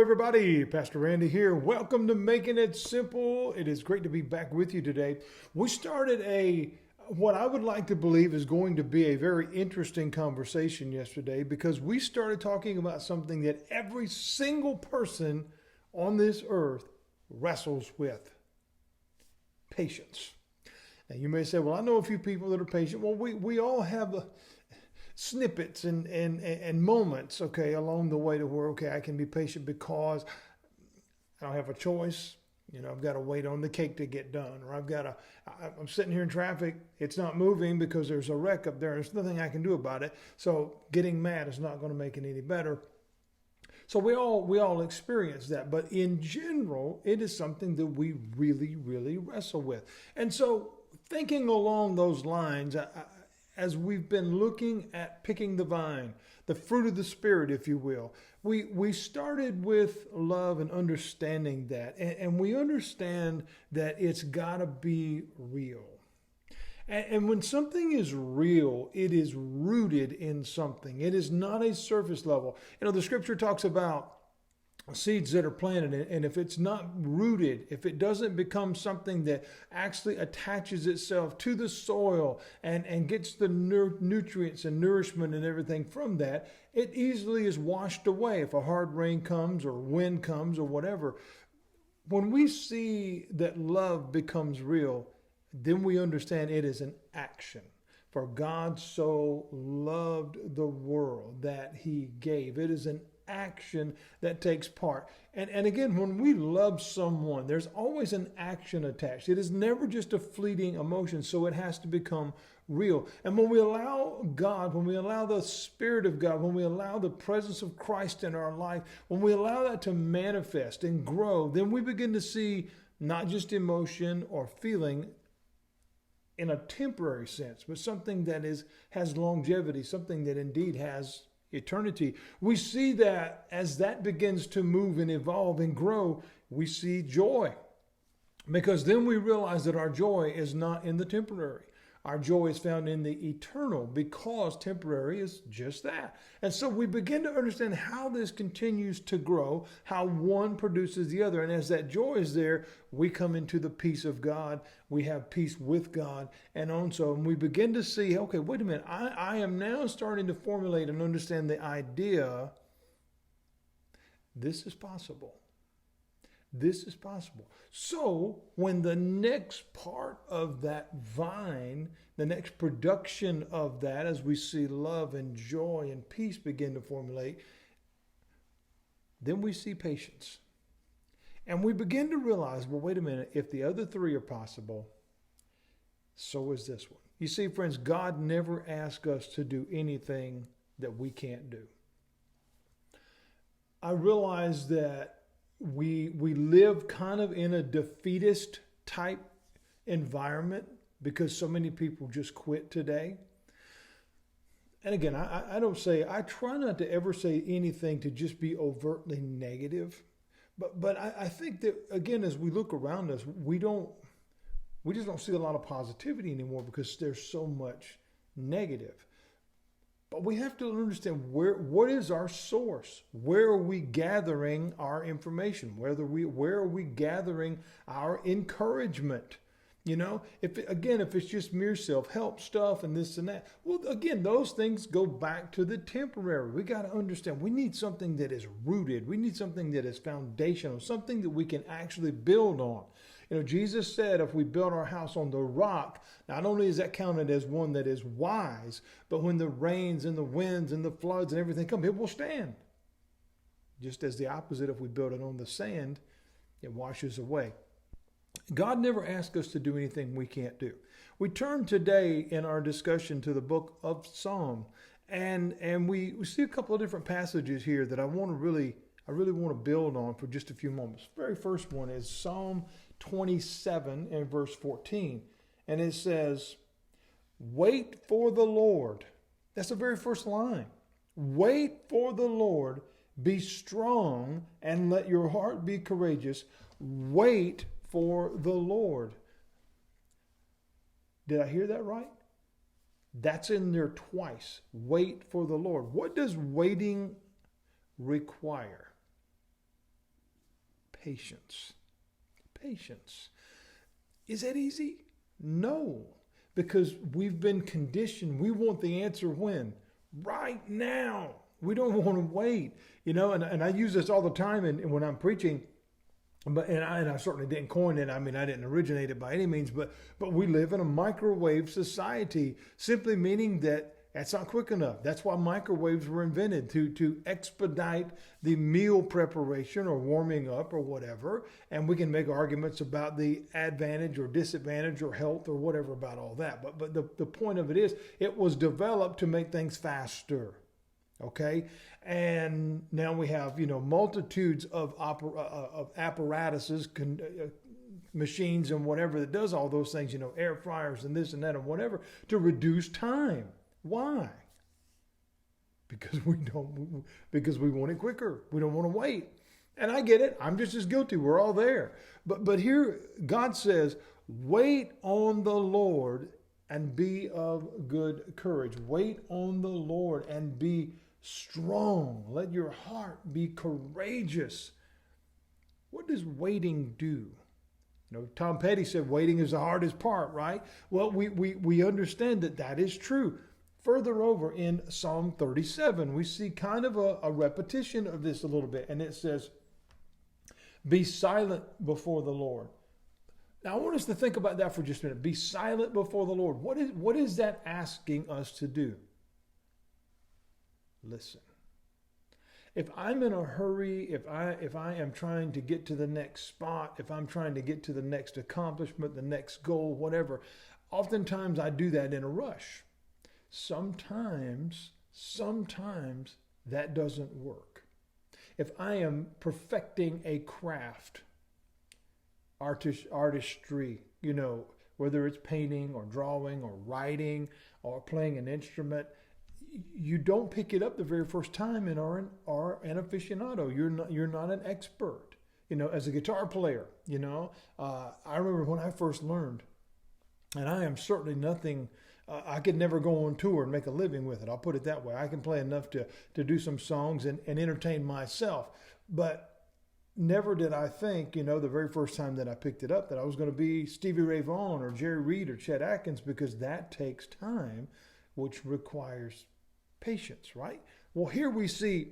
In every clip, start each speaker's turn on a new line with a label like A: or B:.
A: everybody. Pastor Randy here. Welcome to Making It Simple. It is great to be back with you today. We started what I would like to believe is going to be a very interesting conversation yesterday because we started talking about something that every single person on this earth wrestles with: patience. Now you may say, well, I know a few people that are patient. Well, we all have snippets and moments, okay, along the way to where, okay, I can be patient because I don't have a choice. I've got to wait on the cake to get done, or I'm sitting here in traffic. It's not moving because there's a wreck up there. There's nothing I can do about it. So getting mad is not going to make it any better. So we all experience that. But in general, it is something that we really, really wrestle with. And so thinking along those lines, as we've been looking at picking the vine, the fruit of the Spirit, if you will, we started with love and understanding that. And we understand that it's got to be real. And when something is real, it is rooted in something. It is not a surface level. The scripture talks about seeds that are planted, and if it's not rooted, if it doesn't become something that actually attaches itself to the soil and gets the nutrients and nourishment and everything from that, it easily is washed away if a hard rain comes or wind comes or whatever. When we see that love becomes real, then we understand it is an action. For God so loved the world that he gave. It is an action that takes part. And again, when we love someone, there's always an action attached. It is never just a fleeting emotion, so it has to become real. And when we allow God, when we allow the Spirit of God, when we allow the presence of Christ in our life, when we allow that to manifest and grow, then we begin to see not just emotion or feeling in a temporary sense, but something that has longevity, something that indeed has eternity. We see that as that begins to move and evolve and grow, we see joy. Because then we realize that our joy is not in the temporary. Our joy is found in the eternal, because temporary is just that. And so we begin to understand how this continues to grow, how one produces the other. And as that joy is there, we come into the peace of God. We have peace with God and on so. And we begin to see, okay, wait a minute. I am now starting to formulate and understand the idea, this is possible. This is possible. So when the next part of that vine, the next production of that, as we see love and joy and peace begin to formulate, then we see patience. And we begin to realize, well, wait a minute, if the other three are possible, so is this one. You see, friends, God never asks us to do anything that we can't do. I realize that we live kind of in a defeatist type environment because so many people just quit today. And again, I try not to ever say anything to just be overtly negative. But I think that, again, as we look around us, we just don't see a lot of positivity anymore because there's so much negative. But we have to understand what is our source? Where are we gathering our information? Where are we gathering our encouragement? If it's just mere self-help stuff and this and that, well, again, those things go back to the temporary. We got to understand we need something that is rooted. We need something that is foundational, something that we can actually build on. Jesus said if we build our house on the rock, not only is that counted as one that is wise, but when the rains and the winds and the floods and everything come, it will stand. Just as the opposite, if we build it on the sand, it washes away. God never asks us to do anything we can't do. We turn today in our discussion to the book of Psalm, and we see a couple of different passages here that I really want to build on for just a few moments. The very first one is Psalm 27 and verse 14. And it says, wait for the Lord. That's the very first line. Wait for the Lord. Be strong and let your heart be courageous. Wait for the Lord. Did I hear that right? That's in there twice. Wait for the Lord. What does waiting require? patience. Patience. Is that easy? No, because we've been conditioned. We want the answer when? Right now. We don't want to wait. And I use this all the time and when I'm preaching, and I certainly didn't coin it. I mean, I didn't originate it by any means, but we live in a microwave society, simply meaning that that's not quick enough. That's why microwaves were invented, to expedite the meal preparation or warming up or whatever. And we can make arguments about the advantage or disadvantage or health or whatever about all that. But the point of it is, it was developed to make things faster. Okay, and now we have multitudes of apparatuses, machines and whatever that does all those things. Air fryers and this and that and whatever to reduce time. Why? Because we want it quicker. We don't want to wait. And I get it. I'm just as guilty. We're all there. But here God says, wait on the Lord and be of good courage. Wait on the Lord and be strong. Let your heart be courageous. What does waiting do? Tom Petty said waiting is the hardest part, right? Well, we understand that is true. Further over in Psalm 37, we see kind of a repetition of this a little bit. And it says, be silent before the Lord. Now, I want us to think about that for just a minute. Be silent before the Lord. What is that asking us to do? Listen. If I'm in a hurry, if I am trying to get to the next spot, if I'm trying to get to the next accomplishment, the next goal, whatever, oftentimes I do that in a rush. Sometimes that doesn't work. If I am perfecting a craft, artistry, whether it's painting or drawing or writing or playing an instrument, you don't pick it up the very first time and are an aficionado. You're not an expert. As a guitar player, I remember when I first learned, and I am certainly nothing. I could never go on tour and make a living with it. I'll put it that way. I can play enough to do some songs and entertain myself. But never did I think, the very first time that I picked it up, that I was going to be Stevie Ray Vaughan or Jerry Reed or Chet Atkins, because that takes time, which requires patience, right? Well, here we see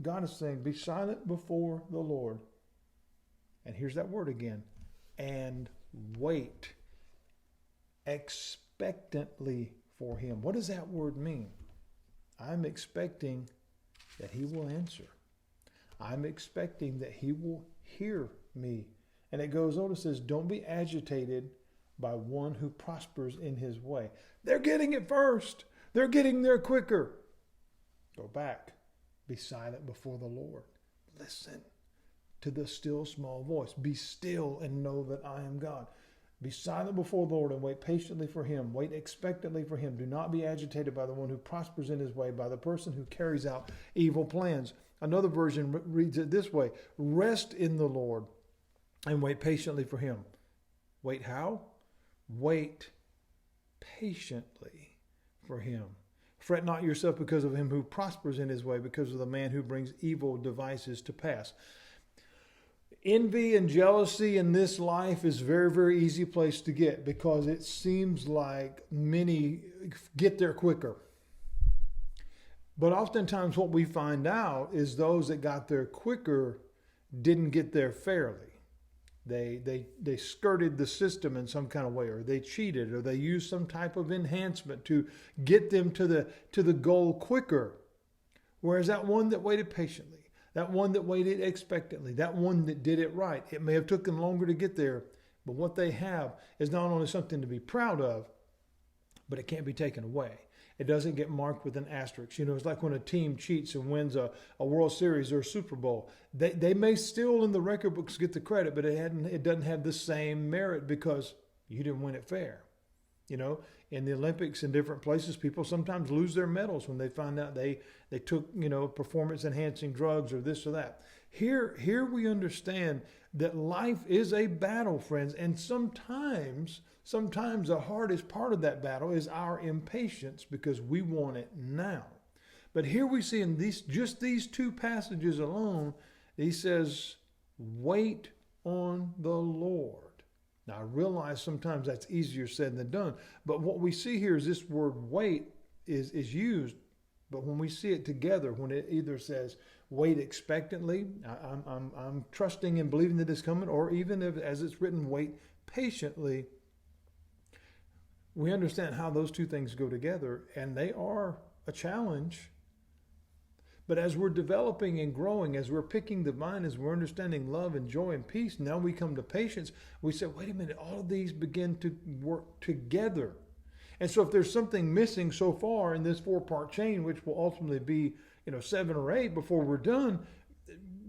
A: God is saying, be silent before the Lord. And here's that word again. And wait expectantly for him. What does that word mean? I'm expecting that he will answer. I'm expecting that he will hear me. And it goes on, it says, don't be agitated by one who prospers in his way. They're getting it first. They're getting there quicker. Go back. Be silent before the Lord. Listen to the still small voice. Be still and know that I am God. Be silent before the Lord and wait patiently for him. Wait expectantly for him. Do not be agitated by the one who prospers in his way, by the person who carries out evil plans. Another version reads it this way. Rest in the Lord and wait patiently for him. Wait how? Wait patiently for him. Fret not yourself because of him who prospers in his way, because of the man who brings evil devices to pass. Envy and jealousy in this life is a very, very easy place to get, because it seems like many get there quicker. But oftentimes what we find out is those that got there quicker didn't get there fairly. They skirted the system in some kind of way, or they cheated, or they used some type of enhancement to get them to the goal quicker. Whereas that one that waited patiently, that one that waited expectantly, that one that did it right, it may have taken longer to get there, but what they have is not only something to be proud of, but it can't be taken away. It doesn't get marked with an asterisk. It's like when a team cheats and wins a World Series or a Super Bowl. They may still in the record books get the credit, but it doesn't have the same merit because you didn't win it fair. In the Olympics and different places, people sometimes lose their medals when they find out they took, performance enhancing drugs or this or that. Here we understand that life is a battle, friends, and sometimes the hardest part of that battle is our impatience, because we want it now. But here we see in these two passages alone, he says, Wait on the Lord. Now, I realize sometimes that's easier said than done, but what we see here is this word wait is used, but when we see it together, when it either says wait expectantly, I'm trusting and believing that it's coming, or even if, as it's written, wait patiently, we understand how those two things go together, and they are a challenge. But as we're developing and growing, as we're picking the vine, as we're understanding love and joy and peace, now we come to patience. We say, wait a minute, all of these begin to work together. And so if there's something missing so far in this 4-part chain, which will ultimately be, 7 or 8 before we're done,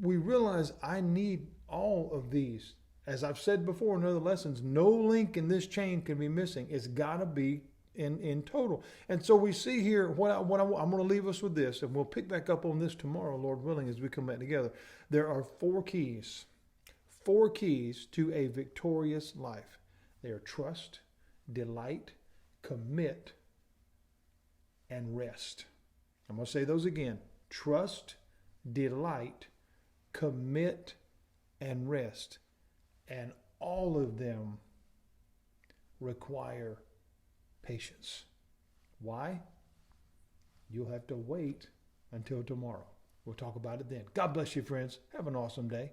A: we realize I need all of these. As I've said before in other lessons, no link in this chain can be missing. It's got to be in total. And so we see here, I'm going to leave us with this, and we'll pick back up on this tomorrow, Lord willing, as we come back together. There are 4 keys to a victorious life. They are trust, delight, commit, and rest. I'm going to say those again. Trust, delight, commit, and rest. And all of them require patience. Why? You'll have to wait until tomorrow. We'll talk about it then. God bless you, friends. Have an awesome day.